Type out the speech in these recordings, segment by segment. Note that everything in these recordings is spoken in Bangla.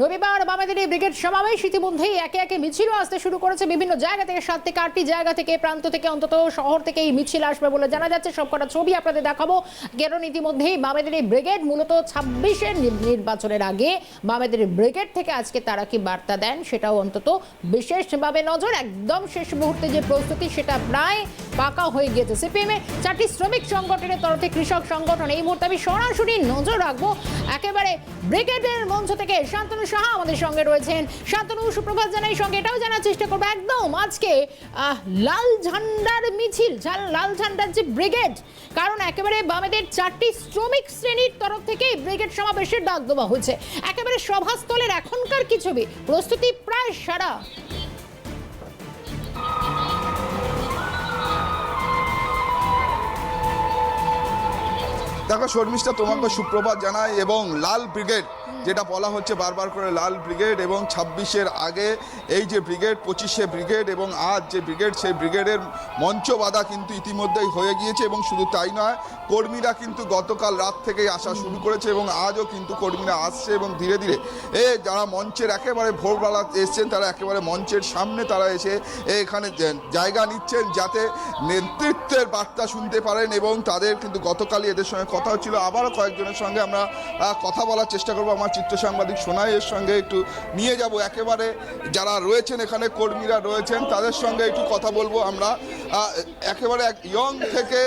রবিবার বামেদের এই ব্রিগেড সমাবেশ ইতিমধ্যেই একে একে মিছিলও আসতে শুরু করেছে বিভিন্ন জায়গা থেকে, 7 থেকে 8টি জায়গা থেকে, প্রান্ত থেকে, অন্তত শহর থেকে এই মিছিল আসবে বলে জানা যাচ্ছে। সবকটা ছবি আপনাদের দেখাবো, কারণ ইতিমধ্যেই বামেদের এই ব্রিগেড মূলত 26-এর নির্বাচনের আগে বামেদের ব্রিগেড থেকে আজকে তারা কি বার্তা দেন সেটাও অন্তত বিশেষভাবে নজর। একদম শেষ মুহূর্তে যে প্রস্তুতি সেটা প্রায় পাকা হয়ে গিয়েছে। সিপিএমের 4টি শ্রমিক সংগঠনের তরফে কৃষক সংগঠন, এই মুহূর্তে আমি সরাসরি নজর রাখবো একেবারে ব্রিগেডের মঞ্চ থেকে। শান্তনু সাহা আমাদের সঙ্গে রয়েছেন। শান্তনু, সুপ্রভাত জানাই, সঙ্গে এটাও জানার চেষ্টা করবো একদম আজকে লাল ঝান্ডার মিছিল, লাল ঝান্ডার যে ব্রিগেড, কারণ একেবারে বামেদের 4টি শ্রমিক শ্রেণীর তরফ থেকে ব্রিগেড সমাবেশের ডাক দেওয়া হয়েছে। একেবারে সভাস্থলের এখনকার কি ছবি, প্রস্তুতি প্রায় সারা? দেখো শর্মিষ্ঠা, তোমাকে সুপ্রভাত জানাই। এবং লাল ব্রিগেড যেটা বলা হচ্ছে বারবার করে, লাল ব্রিগেড এবং 26-এর আগে এই যে ব্রিগেড, 25-এ ব্রিগেড এবং আজ যে ব্রিগেড, সেই ব্রিগেডের মঞ্চ বাঁধা কিন্তু ইতিমধ্যেই হয়ে গিয়েছে। এবং শুধু তাই নয়, কর্মীরা কিন্তু গতকাল রাত থেকেই আসা শুরু করেছে এবং আজও কিন্তু কর্মীরা আসছে এবং ধীরে ধীরে যারা মঞ্চের একেবারে ভোরবেলা এসছেন তারা একেবারে মঞ্চের সামনে তারা এসে এখানে জায়গা নিচ্ছেন যাতে নেতৃত্বের বার্তা শুনতে পারেন। এবং তাদের কিন্তু গতকালই এদের সঙ্গে কথা হচ্ছিল, আবারও কয়েকজনের সঙ্গে আমরা কথা বলার চেষ্টা করবো। আমার চিত্র সাংবাদিক সোনাইয়ের সঙ্গে একটু নিয়ে যাব, একেবারে যারা রয়েছেন এখানে কর্মীরা রয়েছেন তাদের সঙ্গে একটু কথা বলবো আমরা। একেবারে ইয়ং থেকে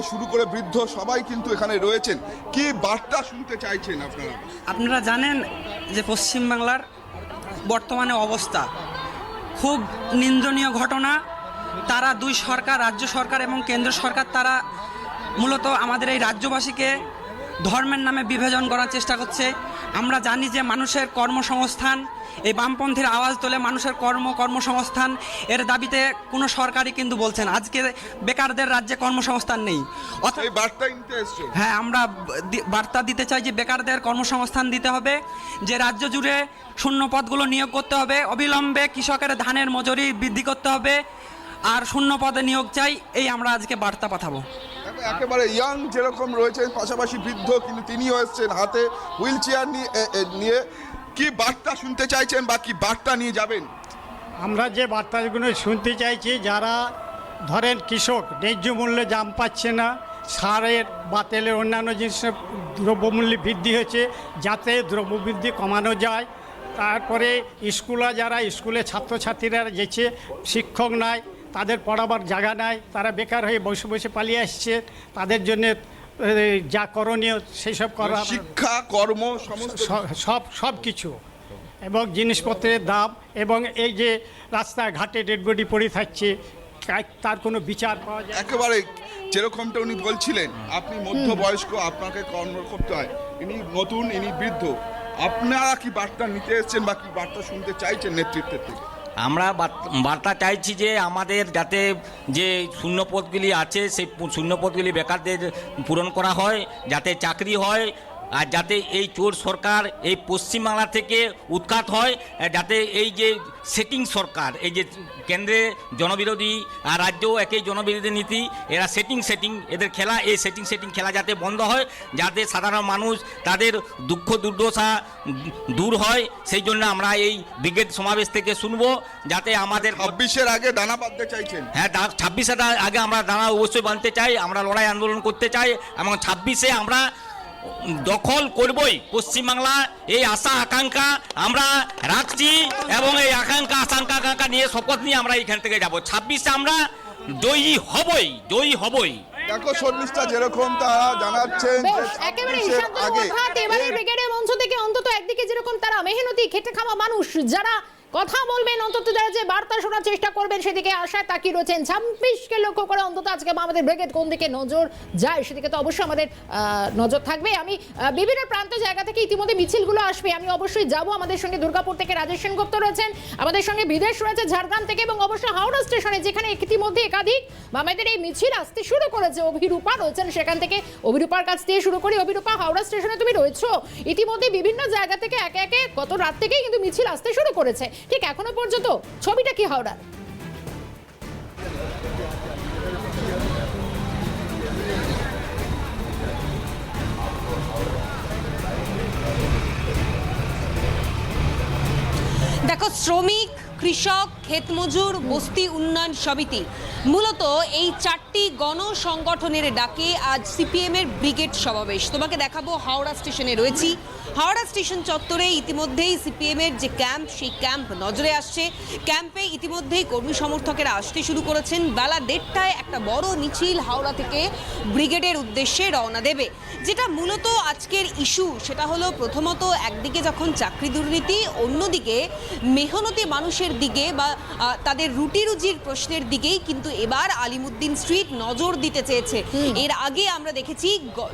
শুরু করে বৃদ্ধ সবাই কিন্তু এখানে রয়েছেন। কি বার্তা শুনতে চাইছেন আপনারা? আপনারা জানেন যে পশ্চিমবাংলার বর্তমানে অবস্থা খুব নিন্দনীয় ঘটনা। তারা দুই সরকার, রাজ্য সরকার এবং কেন্দ্র সরকার, তারা মূলত আমাদের এই রাজ্যবাসীকে ধর্মের নামে বিভাজন করার চেষ্টা করছে। আমরা জানি যে মানুষের কর্মসংস্থান, এই বামপন্থীর আওয়াজ তোলে মানুষের কর্মসংস্থান এর দাবিতে কোনো সরকারই কিন্তু বলছেন আজকে বেকারদের রাজ্যে কর্মসংস্থান নেই। হ্যাঁ, আমরা বার্তা দিতে চাই যে বেকারদের কর্মসংস্থান দিতে হবে, যে রাজ্য জুড়ে শূন্য পদগুলো নিয়োগ করতে হবে, অবিলম্বে কৃষকের ধানের মজুরি বৃদ্ধি করতে হবে, আর শূন্য পদে নিয়োগ চাই। এই আমরা আজকে বার্তা পাঠাবো। একেবারে ইয়াং যেরকম রয়েছেন, পাশাপাশি বৃদ্ধ কিন্তু তিনিও এসছেন হাতে হুইল চেয়ার নিয়ে। কি বার্তা শুনতে চাইছেন বা কি বার্তা নিয়ে যাবেন? আমরা যে বার্তাগুলো শুনতে চাইছি, যারা ধরেন কৃষক ন্যায্য মূল্যে দাম পাচ্ছে না, সারের বা তেলের অন্যান্য জিনিসের দ্রব্যমূল্য বৃদ্ধি হয়েছে, যাতে দ্রব্যবৃদ্ধি কমানো যায়। তারপরে যারা স্কুলে ছাত্রছাত্রীরা যেছে, শিক্ষক নাই, তাদের পড়াবার জায়গা নাই, তারা বেকার হয়ে বসে বসে পালিয়ে আসছে। তাদের জন্য যা করণীয় সেই সব করা, শিক্ষা, কর্ম, সব কিছু, এবং জিনিসপত্রের দাম, এবং এই যে রাস্তাঘাটে ডেড বডি পড়ে থাকছে, তার কোনো বিচার পাওয়া যায়। একেবারে যেরকমটা উনি বলছিলেন, আপনি মধ্যবয়স্ক, আপনাকে কর্ম করতে হয়, ইনি নতুন, ইনি বৃদ্ধ। আপনারা কি বার্তা নিতে এসেছেন বা কি বার্তা শুনতে চাইছেন নেতৃত্বের থেকে? আমরা বার্তা চাইছি যে আমাদের যাতে যে শূন্যপদগুলি আছে সেই শূন্যপদগুলি বেকারদের পূরণ করা হয়, যাতে চাকরি হয়, আর যাতে এই চোর সরকার এই পশ্চিমবাংলা থেকে উৎখাত হয়, যাতে এই যে সেটিং সরকার, এই যে কেন্দ্রে জনবিরোধী আর রাজ্যেও একই জনবিরোধী নীতি, এরা সেটিং এদের খেলা, এই সেটিং খেলা যাতে বন্ধ হয়, যাতে সাধারণ মানুষ তাদের দুঃখ দুর্দশা দূর হয়। সেই জন্য আমরা এই ব্রিগেড সমাবেশ থেকে শুনবো, যাতে আমাদের 26-এর আগে দানা বাঁধতে চাইছেন। হ্যাঁ, 26-এর আগে আমরা দানা অবশ্যই বাঁধতে চাই, আমরা লড়াই আন্দোলন করতে চাই, এবং 26-এ আমরা দখল করবই পশ্চিমবাংলা। এই আশা আকাঙ্ক্ষা আমরা রাখছি এবং এই আকাঙ্ক্ষা নিয়ে শপথ নিয়ে আমরা এখান থেকে যাব। 26-এ আমরা জয়ী হবই। দেখো শর্মিষ্ঠা, যেরকম তারা জানাচ্ছেন একেবারে এবারে ব্রিগেডের মঞ্চ থেকে অন্তত একদিকে যেরকম তারা মেহনতি খেটে খাওয়া মানুষ যারা কথা বলবেন, অন্তত যারা যে বার্তা শোনার চেষ্টা করবেন, সেদিকে আশায় তাকিয়ে রয়েছেন। 26কে লক্ষ্য করে অন্তত আজকে আমাদের ব্রিগেড কোন দিকে নজর যায় সেদিকে তো অবশ্যই আমাদের নজর থাকবে। আমি বিভিন্ন প্রান্ত জায়গা থেকে ইতিমধ্যে মিছিলগুলো আসবে, আমি অবশ্যই যাব। আমাদের সঙ্গে দুর্গাপুর থেকে রাজেশ সেনগুপ্ত রয়েছেন, আমাদের সঙ্গে বিদেশ রয়েছে ঝাড়গ্রাম থেকে, এবং অবশ্যই হাওড়া স্টেশনে যেখানে ইতিমধ্যে একাধিক আমাদের এই মিছিল আসতে শুরু করেছে। অভিরূপা রয়েছেন সেখান থেকে, অভিরূপার কাছ থেকে শুরু করি। অভিরূপা, হাওড়া স্টেশনে তুমি রয়েছো, ইতিমধ্যে বিভিন্ন জায়গা থেকে একে একে গত রাত থেকেই কিন্তু মিছিল আসতে শুরু করেছে, ঠিক এখনো পর্যন্ত ছবিটা কি হাওড়ার? দেখো, শ্রমিক, কৃষক, ক্ষেতমজুর, বস্তি উন্নয়ন সমিতি, মূলত এই 4টি গণসংগঠনের ডাকে আজ সিপিএমের ব্রিগেড সমাবেশ। তোমাকে দেখাবো, হাওড়া স্টেশনে রয়েছি। হাওড়া স্টেশন চত্বরে ইতিমধ্যেই সিপিএমের যে ক্যাম্প, সেই ক্যাম্প নজরে আসছে। ক্যাম্পে ইতিমধ্যেই কর্মী সমর্থকেরা আসতে শুরু করেছেন। বেলা 1:30টায় একটা বড় মিছিল হাওড়া থেকে ব্রিগেডের উদ্দেশ্যে রওনা দেবে। যেটা মূলত আজকের ইস্যু, সেটা হলো প্রথমত একদিকে যখন চাকরি দুর্নীতি, অন্যদিকে মেহনতি মানুষের দিকে বা তাদের রুটি রুজির প্রশ্নের দিকেই কিন্তু এবার আলিমুদ্দিন স্ট্রিট নজর দিতে চেয়েছে। এর আগে আমরা দেখেছি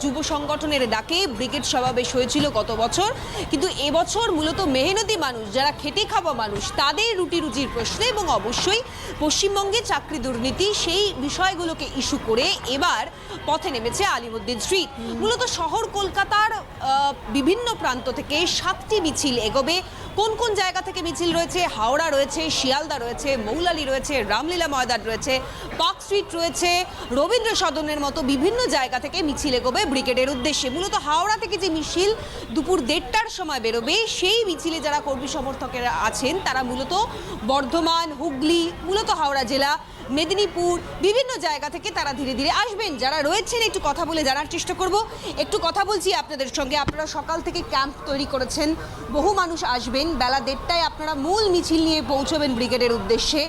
যুব সংগঠনের ডাকে ব্রিগেড সমাবেশ হয়েছিল গত বছর, কিন্তু এবছর মূলত মেহনতি মানুষ, যারা খেটে খাওয়া মানুষ, তাদের রুটি রুজির প্রশ্নে এবং অবশ্যই পশ্চিমবঙ্গে চাকরি দুর্নীতি, সেই বিষয়গুলোকে ইস্যু করে এবার পথে নেমেছে আলিমুদ্দিন স্ট্রিট। মূলত শহর কলকাতার বিভিন্ন প্রান্ত থেকে 7টি মিছিল এগোবে। কোন কোন জায়গা থেকে মিছিল রয়েছে? হাওড়া রয়েছে, শিয়ালদা রয়েছে, মৌলালি রয়েছে, রামলীলা ময়দান রয়েছে, পার্ক স্ট্রিট রয়েছে, রবীন্দ্র সদনের মতো বিভিন্ন জায়গা থেকে মিছিল এগোবে ব্রিগেডের উদ্দেশ্যে। মূলত হাওড়া থেকে যে মিছিল দুপুর 1:30টার সময় বেরোবে, সেই মিছিলে যারা কর্মী সমর্থকেরা আছেন তারা মূলত বর্ধমান, হুগলি, মূলত হাওড়া জেলা, মেদিনীপুর, বিভিন্ন জায়গা থেকে তারা ধীরে ধীরে আসবেন। যারা রয়েছেন একটু কথা বলে জানার চেষ্টা করব। একটু কথা বলছি আপনাদের সঙ্গে। আপনারা সকাল থেকে ক্যাম্প তৈরি করেছেন, বহু মানুষ আসবেন। বেলা 1:30টায় আপনারা মূল মিছিল নিয়ে পৌঁছবেন ব্রিগেডের উদ্দেশ্যে।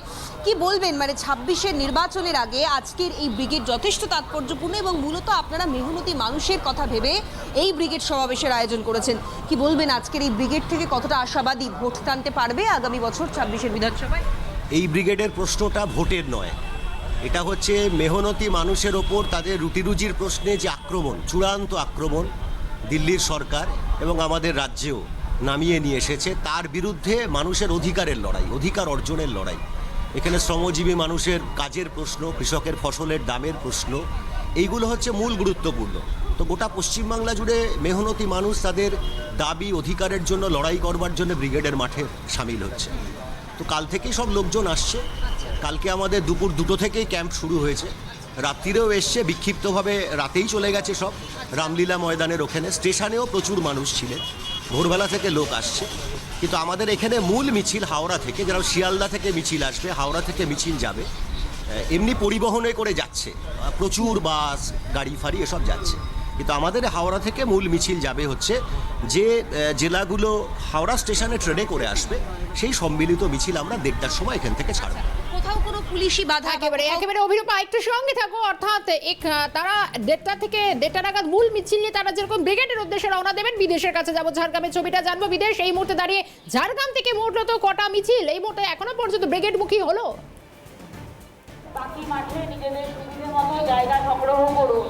কি বলবেন, মানে 26-এর নির্বাচনের আগে আজকের এই ব্রিগেড যথেষ্ট তাৎপর্যপূর্ণ এবং মূলত আপনারা মেহনতি মানুষের কথা ভেবে এই ব্রিগেড সমাবেশের আয়োজন করেছেন। কি বলবেন, আজকের এই ব্রিগেড থেকে কতটা আশাবাদী, ভোট টানতে পারবে আগামী বছর 26-এর বিধানসভায়? এই ব্রিগেডের প্রশ্নটা ভোটের নয়, এটা হচ্ছে মেহনতি মানুষের ওপর তাদের রুটিরুজির প্রশ্নে যে আক্রমণ, চূড়ান্ত আক্রমণ দিল্লির সরকার এবং আমাদের রাজ্যেও নামিয়ে নিয়ে এসেছে, তার বিরুদ্ধে মানুষের অধিকারের লড়াই, অধিকার অর্জনের লড়াই। এখানে শ্রমজীবী মানুষের কাজের প্রশ্ন, কৃষকের ফসলের দামের প্রশ্ন, এইগুলো হচ্ছে মূল গুরুত্বপূর্ণ। তো গোটা পশ্চিমবাংলা জুড়ে মেহনতি মানুষ তাদের দাবি অধিকারের জন্য লড়াই করবার জন্য ব্রিগেডের মাঠে সামিল হচ্ছে। তো কাল থেকেই সব লোকজন আসছে। কালকে আমাদের দুপুর 2টো থেকেই ক্যাম্প শুরু হয়েছে, রাত্রিরেও এসছে, বিক্ষিপ্তভাবে রাতেই চলে গেছে সব। রামলীলা ময়দানের ওখানে স্টেশনেও প্রচুর মানুষ ছিলেন, ভোরবেলা থেকে লোক আসছে। কিন্তু আমাদের এখানে মূল মিছিল হাওড়া থেকে, যারা শিয়ালদা থেকে মিছিল আসবে, হাওড়া থেকে মিছিল যাবে, এমনি পরিবহনে করে যাচ্ছে, প্রচুর বাস, গাড়ি ফাড়ি এসব যাচ্ছে। কিন্তু আমাদের হাওড়া থেকে মূল মিছিল যাবে হচ্ছে যে জেলাগুলো হাওড়া স্টেশনে ট্রেনে করে আসবে, সেই সম্মিলিত মিছিল আমরা 1:30টার সময় এখান থেকে ছাড়বো। কোথাও কোনো পুলিশি বাধা? একেবারে অভিরূপা, একটু সঙ্গে থাকো। অর্থাৎ তারা 1:30 থেকে 1:30 নাগাদ মূল মিছিল নিয়ে তারা যেরকম ব্রিগেডের উদ্দেশ্যে রওনা দেবেন। বিদেশের কাছে যাবো, ঝাড়গ্রামের ছবিটা জানবো। বিদেশ এই মুহূর্তে দাঁড়িয়ে ঝাড়গ্রাম থেকে মূলত কটা মিছিল এই মুহূর্তে এখনো পর্যন্ত ব্রিগেডমুখী হলো? বাকি মাঠে নিজেদের সুবিধে মতো জায়গা সংগ্রহ করুন।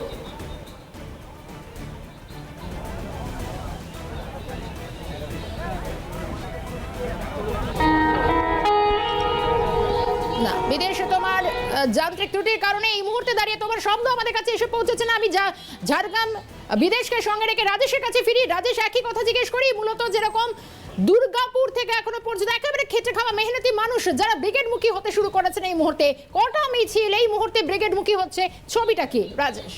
না, বিদেশে তোমার যান্ত্রিক ত্রুটির কারণে এই মুহূর্তে দাঁড়িয়ে তোমার শব্দ আমাদের কাছে এসে পৌঁছেছে না। আমি ঝাড়গ্রাম বিদেশকে সঙ্গে রেখে রাজেশের কাছে ফিরি। রাজেশ, একই কথা জিজ্ঞেস করি। মূলত যেরকম দুর্গাপুর থেকে এখনো পর্যন্ত একেবারে খেটে খাওয়া মেহনতি মানুষ যারা ব্রিগেডমুখী হতে শুরু করেছেন, এই মুহূর্তে কটা মিছিল এই মুহূর্তে ব্রিগেডমুখী হচ্ছে, ছবিটা কি রাজেশ?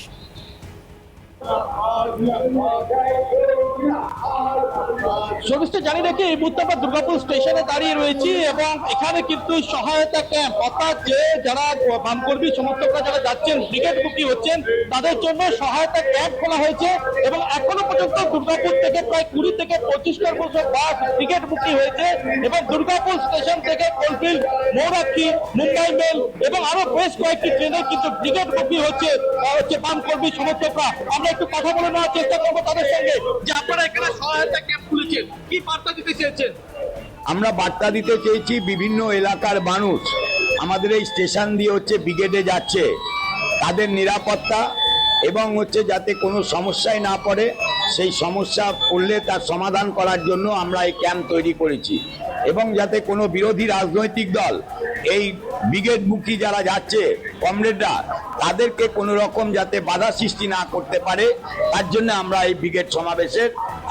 সবিস্তার জানি রেখে এই মুহূর্তে আমরা দুর্গাপুর স্টেশনে দাঁড়িয়ে রয়েছি এবং এখানে কিন্তু সহায়তা ক্যাম্প, অর্থাৎ যে যারা বামকর্মী সমর্থকরা যারা যাচ্ছেন ব্রিগেডমুখী হচ্ছেন, তাদের জন্য সহায়তা ক্যাম্প খোলা হয়েছে এবং এখনো পর্যন্ত দুর্গাপুর থেকে প্রায় 20 থেকে 25টার মতো বাস ব্রিগেডমুখী হয়েছে এবং দুর্গাপুর স্টেশন থেকে কোলফিল্ড, মৌরাক্ষী, মুম্বাই মেল এবং আরো বেশ কয়েকটি ট্রেনে কিন্তু ব্রিগেডমুখী হচ্ছে বামকর্মী সমর্থকরা। আমরা একটু কথা বলে নেওয়ার চেষ্টা করবো তাদের সঙ্গে যে আপনারা এখানে সহায়তা ক্যাম্প খুলেছেন, কি বার্তা দিতে চেয়েছেন? আমরা বার্তা দিতে চেয়েছি, বিভিন্ন এলাকার মানুষ আমাদের এই স্টেশন দিয়ে হচ্ছে ব্রিগেডে যাচ্ছে, তাদের নিরাপত্তা এবং হচ্ছে যাতে কোনো সমস্যায় না পড়ে, সেই সমস্যা পড়লে তার সমাধান করার জন্য আমরা এই ক্যাম্প তৈরি করেছি এবং যাতে কোনো বিরোধী রাজনৈতিক দল এই ব্রিগেডমুখী যারা যাচ্ছে কমরেডরা, তাদেরকে কোনো রকম যাতে বাধা সৃষ্টি না করতে পারে, তার জন্য আমরা এই ব্রিগেড সমাবেশের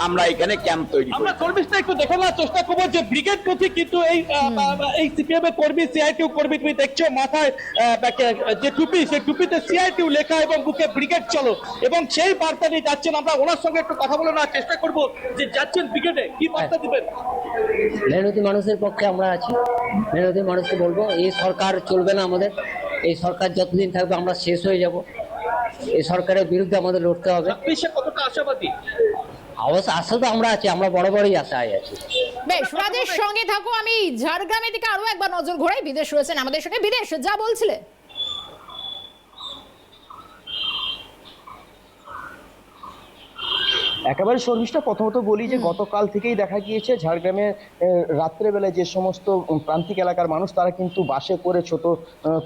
আমরা এখানে ক্যাম্প তৈরি করি। আমরা কর্মীটা একটু দেখে নেওয়ার চেষ্টা করবো যে ব্রিগেড প্রতি কিন্তু এই সিপিএম এর কর্মী, সিআইটিউ কর্মী, তুমি দেখছো মাথায় যে টুপি, সেই টুপিতে সিআইটিউ লেখা এবং বুকে ব্রিগেড চলো, এবং সেই বার্তা নিয়ে যাচ্ছেন। আমরা ওনার সঙ্গে একটু কথা বলে নেওয়ার চেষ্টা করবো যে যাচ্ছেন ব্রিগেডে, কি বার্তা দিবেন? মেহনতি মানুষের পক্ষে আমরা আছি। মেহনতি মানুষকে বলবো এই সরকার চলবে না আমাদের, এই সরকার যতদিন থাকবে আমরা শেষ হয়ে যাব। এই সরকারের বিরুদ্ধে আমাদের লড়তে হবে। কতটা আশাবাদী? অবশ্য আশা তো আমরা আছি, আমরা বড় বড়ই আশায় আছি। বেশ, রাজেশ সঙ্গে থাকো। আমি ঝাড়গ্রামের দিকে আরো একবার নজর ঘোরাই। বিদেশ রয়েছেন আমাদের সঙ্গে। বিদেশ, যা বলছিলে। একেবারে শর্মিষ্ঠা, প্রথমত বলি যে গতকাল থেকেই দেখা গিয়েছে ঝাড়গ্রামে রাত্রেবেলায় যে সমস্ত প্রান্তিক এলাকার মানুষ তারা কিন্তু বাসে করে, ছোট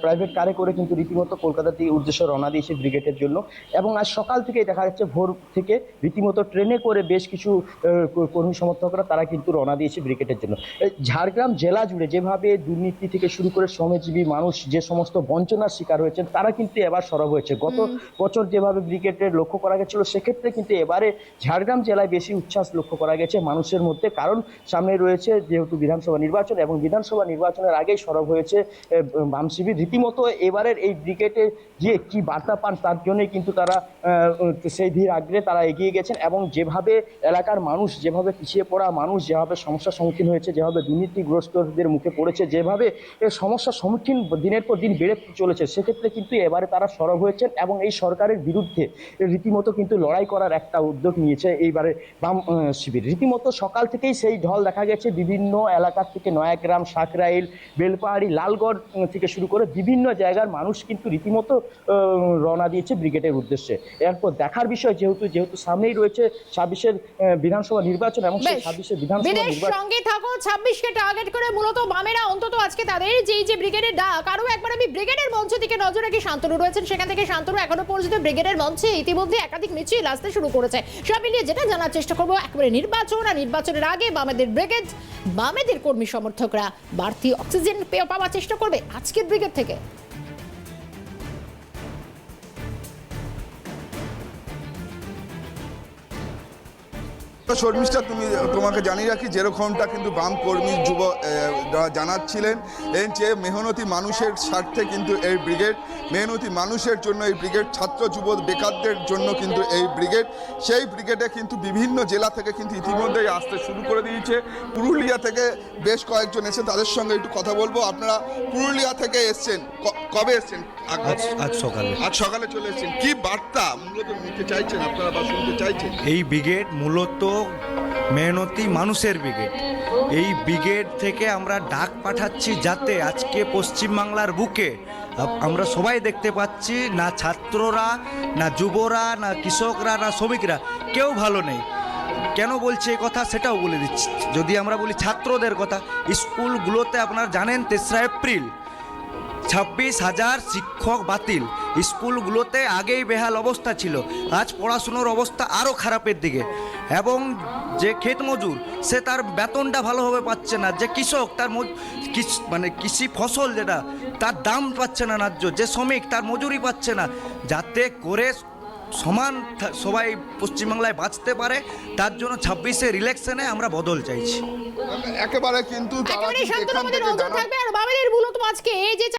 প্রাইভেট কারে করে কিন্তু রীতিমতো কলকাতার দিকে উদ্দেশ্যে রওনা দিয়েছে ব্রিগেডের জন্য। এবং আজ সকাল থেকেই দেখা যাচ্ছে ভোর থেকে রীতিমতো ট্রেনে করে বেশ কিছু কর্মী সমর্থকরা তারা কিন্তু রওনা দিয়েছে ব্রিগেডের জন্য। ঝাড়গ্রাম জেলা জুড়ে যেভাবে দুর্নীতি থেকে শুরু করে শ্রমজীবী মানুষ যে সমস্ত বঞ্চনার শিকার হয়েছেন তারা কিন্তু এবার সরব হয়েছে। গত বছর যেভাবে ব্রিগেডের লক্ষ্য করা গেছিল, সেক্ষেত্রে কিন্তু এবারে ঝাড়গ্রাম জেলায় বেশি উচ্ছ্বাস লক্ষ্য করা গেছে মানুষের মধ্যে। কারণ সামনে রয়েছে যেহেতু বিধানসভা নির্বাচন, এবং বিধানসভা নির্বাচনের আগেই সরব হয়েছে বাম শিবির। রীতিমতো এবারের এই ব্রিগেডে যে কি বার্তা পান তার জন্যই কিন্তু তারা সেই ধীর আগ্রহে তারা এগিয়ে গেছেন। এবং যেভাবে এলাকার মানুষ, যেভাবে পিছিয়ে পড়া মানুষ যেভাবে সমস্যার সম্মুখীন হয়েছে, যেভাবে দুর্নীতিগ্রস্তদের মুখে পড়েছে, যেভাবে সমস্যার সম্মুখীন দিনের পর দিন বেড়ে চলেছে, সেক্ষেত্রে কিন্তু এবারে তারা সরব হয়েছেন এবং এই সরকারের বিরুদ্ধে রীতিমতো কিন্তু লড়াই করার একটা উদ্যোগ নিয়েছে এইবারে বাম শিবির। রীতিমতো সকাল থেকেই সেই ঢল দেখা গেছে বিভিন্ন এলাকা থেকে, নয়াগ্রাম, সাকরাইল, বেলপাহাড়ি, লালগড় থেকে শুরু করে বিভিন্ন জায়গার মানুষ কিন্তু রীতিমতো রওনা দিয়েছে ব্রিগেডের উদ্দেশ্যে। এরপর দেখার বিষয় যেহেতু সামনেই রয়েছে 26-এর বিধানসভা নির্বাচন, এবং সেই 26-এর বিধানসভা নির্বাচন সঙ্গে থাকো। 26কে টার্গেট করে মূলত বামেরা অন্তত আজকে তাদের যে ব্রিগেডের ডাক, আরো একবার আমি ব্রিগেডের মঞ্চ দিকে নজর রাখি। শান্তনু রয়েছেন সেখান থেকে। শান্তনু, এখনো পর্যন্ত ব্রিগেডের মঞ্চে ইতিমধ্যে একাধিক মিছিল আসতে শুরু করেছে। সব মিলিয়ে যেটা জানার চেষ্টা করবো, একেবারে নির্বাচন আর নির্বাচনের আগে বামেদের ব্রিগেড, বামেদের কর্মী সমর্থকরা বাড়তি অক্সিজেন পাওয়ার চেষ্টা করবে আজকের ব্রিগেড থেকে। শর্মিষ্ঠা, তোমাকে জানিয়ে রাখি যেরকমটা কিন্তু বাম কর্মী যুব জানাচ্ছিলেন যে মেহনতি মানুষের স্বার্থে কিন্তু এই ব্রিগেড, মেহনতি মানুষের জন্য এই ব্রিগেড, ছাত্র যুব বেকারদের জন্য কিন্তু এই ব্রিগেড। সেই ব্রিগেডে কিন্তু বিভিন্ন জেলা থেকে কিন্তু ইতিমধ্যেই আসতে শুরু করে দিয়েছে। পুরুলিয়া থেকে বেশ কয়েকজন এসেছেন, তাদের সঙ্গে একটু কথা বলবো। আপনারা পুরুলিয়া থেকে এসছেন, কবে এসছেন? আজ সকালে চলে এসেছেন। কি বার্তা মূলত নিতে চাইছেন আপনারা বা শুনতে চাইছেন? এই ব্রিগেড মূলত মেহনতি মানুষের ব্রিগেড। এই ব্রিগেড থেকে আমরা ডাক পাঠাচ্ছি যাতে আজকে পশ্চিমবাংলার বুকে আমরা সবাই দেখতে পাচ্ছি, না ছাত্ররা, না যুবরা, না কৃষকরা, না শ্রমিকরা, কেউ ভালো নেই। কেন বলছি এই কথা সেটাও বলে দিচ্ছি। যদি আমরা বলি ছাত্রদের কথা, স্কুলগুলোতে আপনারা জানেন 3রা এপ্রিল 26,000 শিক্ষক বাতিল। স্কুলগুলোতে আগেই বেহাল অবস্থা ছিল, আজ পড়াশুনোর অবস্থা আরও খারাপের দিকে। এবং যে ক্ষেত মজুর সে তার বেতনটা ভালোভাবে পাচ্ছে না, যে কৃষক তার কৃষি ফসল যেটা তার দাম পাচ্ছে না ন্যায্য, যে শ্রমিক তার মজুরি পাচ্ছে না, যাতে করে সমান সবাই পশ্চিমবাংলায় বাঁচতে পারে, তার জন্য 26-এর ইলেকশনে আমরা বদল চাইছি। একেবারে কিন্তু একেবারে শান্তনু আমাদের নজর থাকবে। আর বামেদের মূলত আজকে এই যে